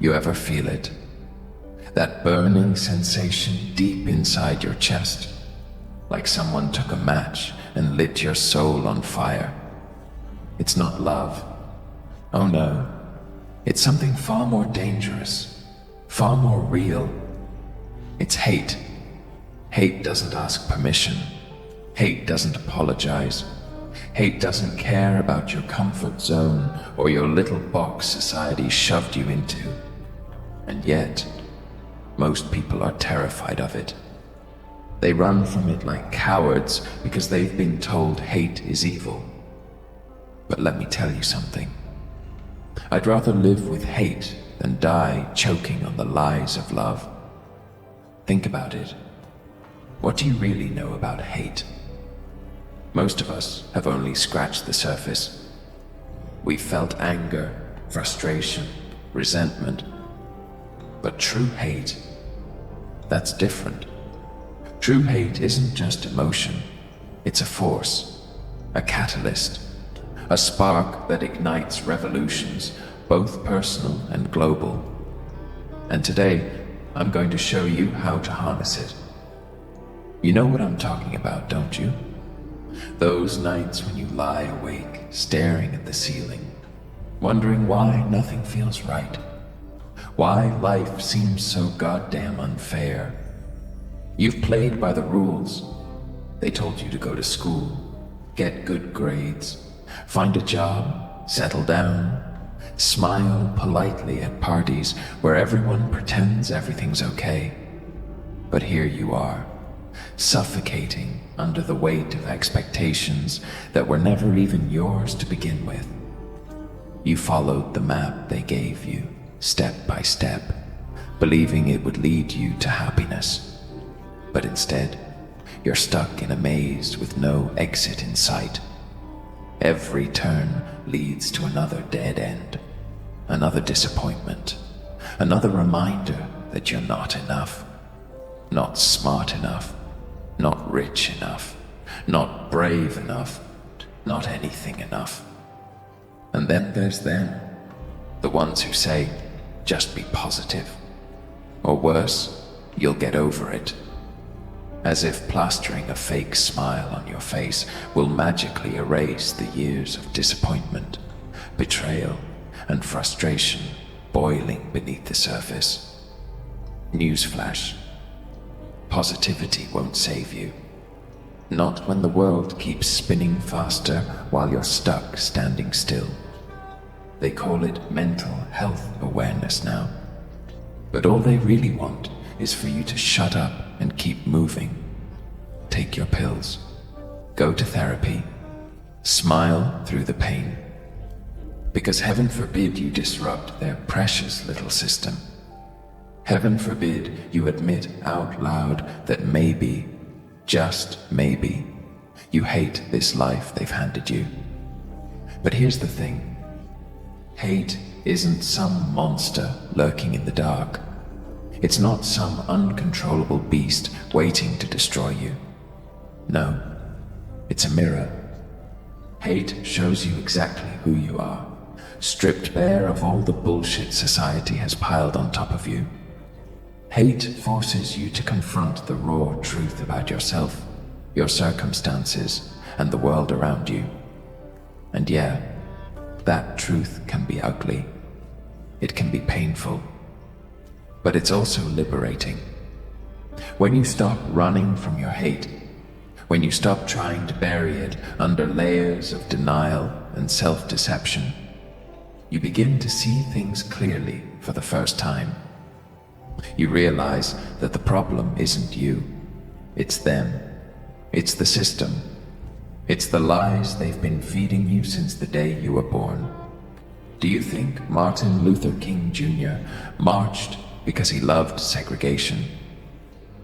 You ever feel it? That burning sensation deep inside your chest, like someone took a match and lit your soul on fire. It's not love. Oh no. It's something far more dangerous, far more real. It's hate. Hate doesn't ask permission. Hate doesn't apologize. Hate doesn't care about your comfort zone or your little box society shoved you into. And yet, most people are terrified of it. They run from it like cowards because they've been told hate is evil. But let me tell you something. I'd rather live with hate than die choking on the lies of love. Think about it. What do you really know about hate? Most of us have only scratched the surface. We've felt anger, frustration, resentment. But true hate, that's different. True hate isn't just emotion. It's a force, a catalyst, a spark that ignites revolutions, both personal and global. And today, I'm going to show you how to harness it. You know what I'm talking about, don't you? Those nights when you lie awake, staring at the ceiling, wondering why nothing feels right, why life seems so goddamn unfair. You've played by the rules. They told you to go to school, get good grades, find a job, settle down, smile politely at parties where everyone pretends everything's okay. But here you are, suffocating under the weight of expectations that were never even yours to begin with. You followed the map they gave you, step by step, believing it would lead you to happiness. But instead, you're stuck in a maze with no exit in sight. Every turn leads to another dead end, another disappointment, another reminder that you're not enough, not smart enough, not rich enough, not brave enough, not anything enough. And then there's them, the ones who say, just be positive. Or worse, you'll get over it. As if plastering a fake smile on your face will magically erase the years of disappointment, betrayal, and frustration boiling beneath the surface. Newsflash. Positivity won't save you. Not when the world keeps spinning faster while you're stuck standing still. They call it mental health awareness now. But all they really want is for you to shut up and keep moving. Take your pills. Go to therapy. Smile through the pain. Because heaven forbid you disrupt their precious little system. Heaven forbid you admit out loud that maybe, just maybe, you hate this life they've handed you. But here's the thing. Hate isn't some monster lurking in the dark. It's not some uncontrollable beast waiting to destroy you. No, it's a mirror. Hate shows you exactly who you are, stripped bare of all the bullshit society has piled on top of you. Hate forces you to confront the raw truth about yourself, your circumstances, and the world around you. And yeah, that truth can be ugly. It can be painful. But it's also liberating. When you stop running from your hate, when you stop trying to bury it under layers of denial and self-deception, you begin to see things clearly for the first time. You realize that the problem isn't you. It's them. It's the system. It's the lies they've been feeding you since the day you were born. Do you think Martin Luther King Jr. marched because he loved segregation?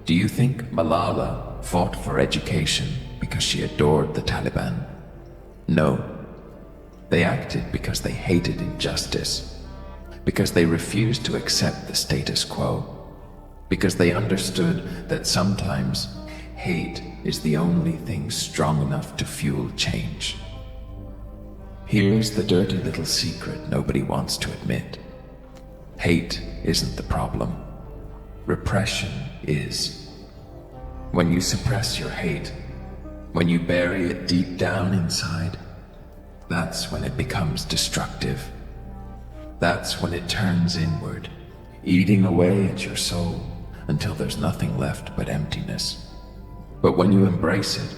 Do you think Malala fought for education because she adored the Taliban? No. They acted because they hated injustice, because they refused to accept the status quo, because they understood that sometimes hate is the only thing strong enough to fuel change. Here's the dirty little secret nobody wants to admit. Hate isn't the problem. Repression is. When you suppress your hate, when you bury it deep down inside, that's when it becomes destructive. That's when it turns inward, eating away at your soul until there's nothing left but emptiness. But when you embrace it,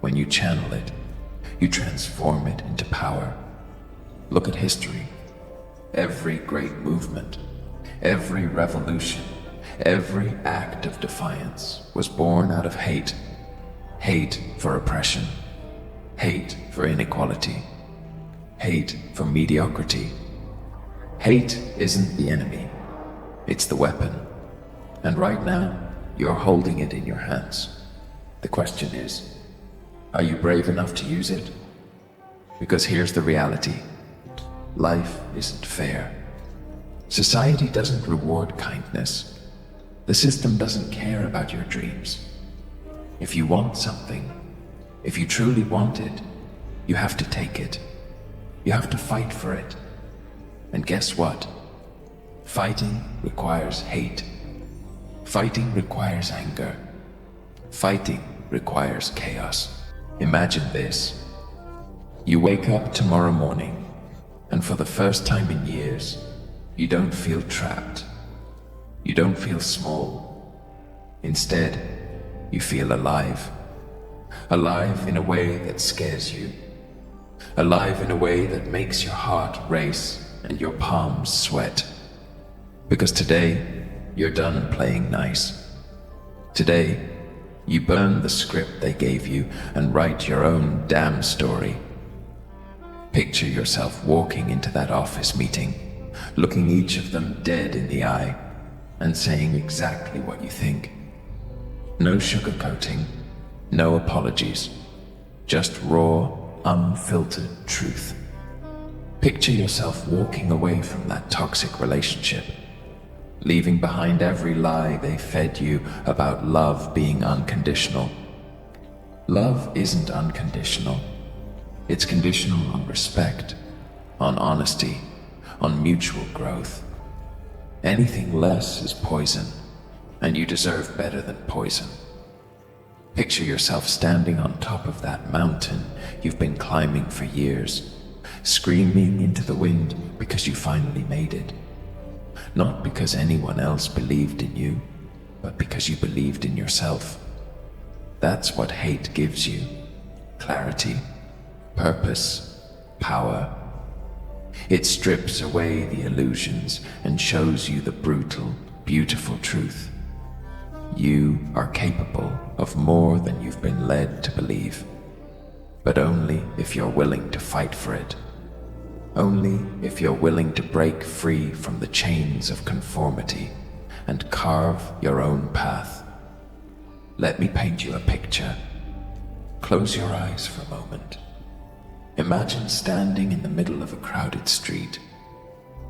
when you channel it, you transform it into power. Look at history. Every great movement, every revolution, every act of defiance was born out of hate. Hate for oppression, hate for inequality, hate for mediocrity. Hate isn't the enemy, it's the weapon. And right now, you're holding it in your hands. The question is, are you brave enough to use it? Because here's the reality. Life isn't fair. Society doesn't reward kindness. The system doesn't care about your dreams. If you want something, if you truly want it, you have to take it. You have to fight for it. And guess what? Fighting requires hate. Fighting requires anger. Fighting requires chaos. Imagine this. You wake up tomorrow morning, and for the first time in years, you don't feel trapped. You don't feel small. Instead, you feel alive. Alive in a way that scares you. Alive in a way that makes your heart race and your palms sweat. Because today, you're done playing nice. Today, you burn the script they gave you and write your own damn story. Picture yourself walking into that office meeting, looking each of them dead in the eye, and saying exactly what you think. No sugarcoating, no apologies, just raw, unfiltered truth. Picture yourself walking away from that toxic relationship, leaving behind every lie they fed you about love being unconditional. Love isn't unconditional. It's conditional on respect, on honesty, on mutual growth. Anything less is poison, and you deserve better than poison. Picture yourself standing on top of that mountain you've been climbing for years, screaming into the wind because you finally made it. Not because anyone else believed in you, but because you believed in yourself. That's what hate gives you. Clarity, purpose, power. It strips away the illusions and shows you the brutal, beautiful truth. You are capable of more than you've been led to believe, but only if you're willing to fight for it. Only if you're willing to break free from the chains of conformity and carve your own path. Let me paint you a picture. Close your eyes for a moment. Imagine standing in the middle of a crowded street.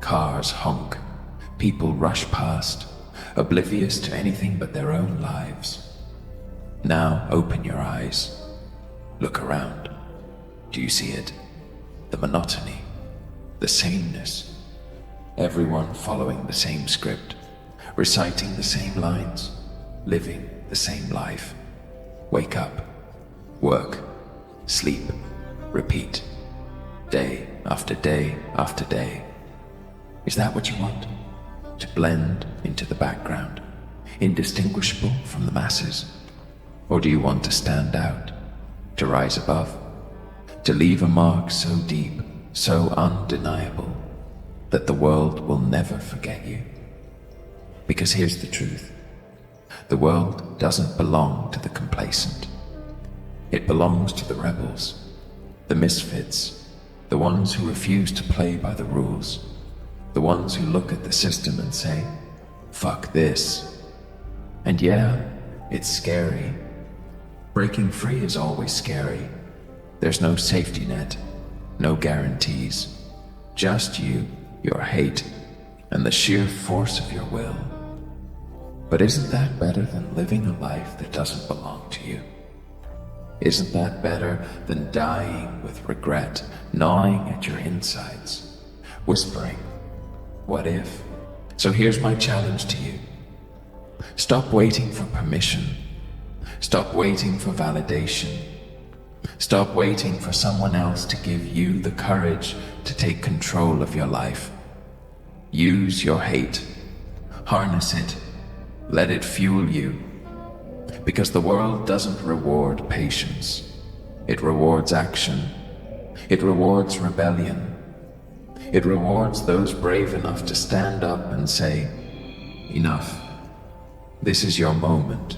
Cars honk, people rush past, oblivious to anything but their own lives. Now open your eyes. Look around. Do you see it? The monotony, the sameness. Everyone following the same script, reciting the same lines, living the same life. Wake up, work, sleep, repeat, day after day after day. Is that what you want? To blend into the background, indistinguishable from the masses? Or do you want to stand out, to rise above, to leave a mark so deep, so undeniable, that the world will never forget you? Because here's the truth. The world doesn't belong to the complacent. It belongs to the rebels, the misfits, the ones who refuse to play by the rules, the ones who look at the system and say, fuck this. And yeah, it's scary. Breaking free is always scary. There's no safety net, no guarantees. Just you, your hate, and the sheer force of your will. But isn't that better than living a life that doesn't belong to you? Isn't that better than dying with regret, gnawing at your insides, whispering, what if, So here's my challenge to you. Stop waiting for permission. Stop waiting for validation. Stop waiting for someone else to give you the courage to take control of your life. Use your hate. Harness it. Let it fuel you. Because the world doesn't reward patience. It rewards action. It rewards rebellion. It rewards those brave enough to stand up and say, enough. This is your moment.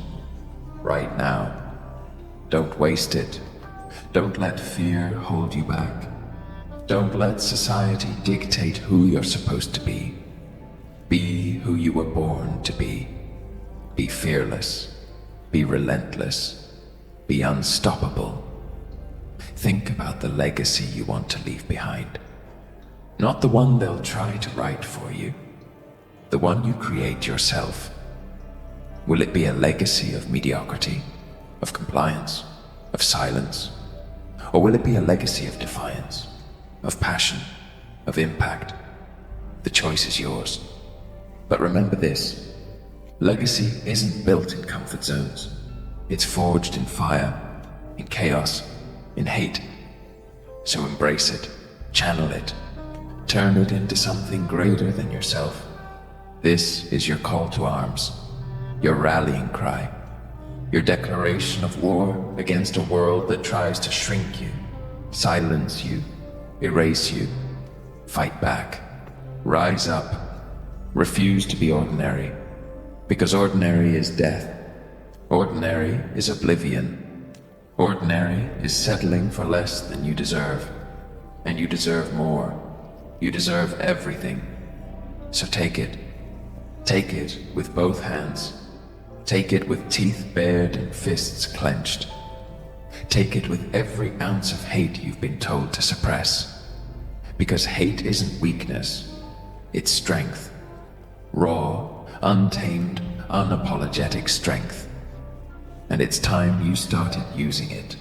Right now. Don't waste it. Don't let fear hold you back. Don't let society dictate who you're supposed to be. Be who you were born to be. Be fearless. Be relentless. Be unstoppable. Think about the legacy you want to leave behind. Not the one they'll try to write for you. The one you create yourself. Will it be a legacy of mediocrity, of compliance, of silence? Or will it be a legacy of defiance, of passion, of impact? The choice is yours. But remember this, legacy isn't built in comfort zones. It's forged in fire, in chaos, in hate. So embrace it, channel it, turn it into something greater than yourself. This is your call to arms, your rallying cry, your declaration of war against a world that tries to shrink you, silence you, erase you. Fight back, rise up, refuse to be ordinary, because ordinary is death. Ordinary is oblivion. Ordinary is settling for less than you deserve, and you deserve more. You deserve everything. So take it. Take it with both hands. Take it with teeth bared and fists clenched. Take it with every ounce of hate you've been told to suppress. Because hate isn't weakness, it's strength. Raw, untamed, unapologetic strength. And it's time you started using it.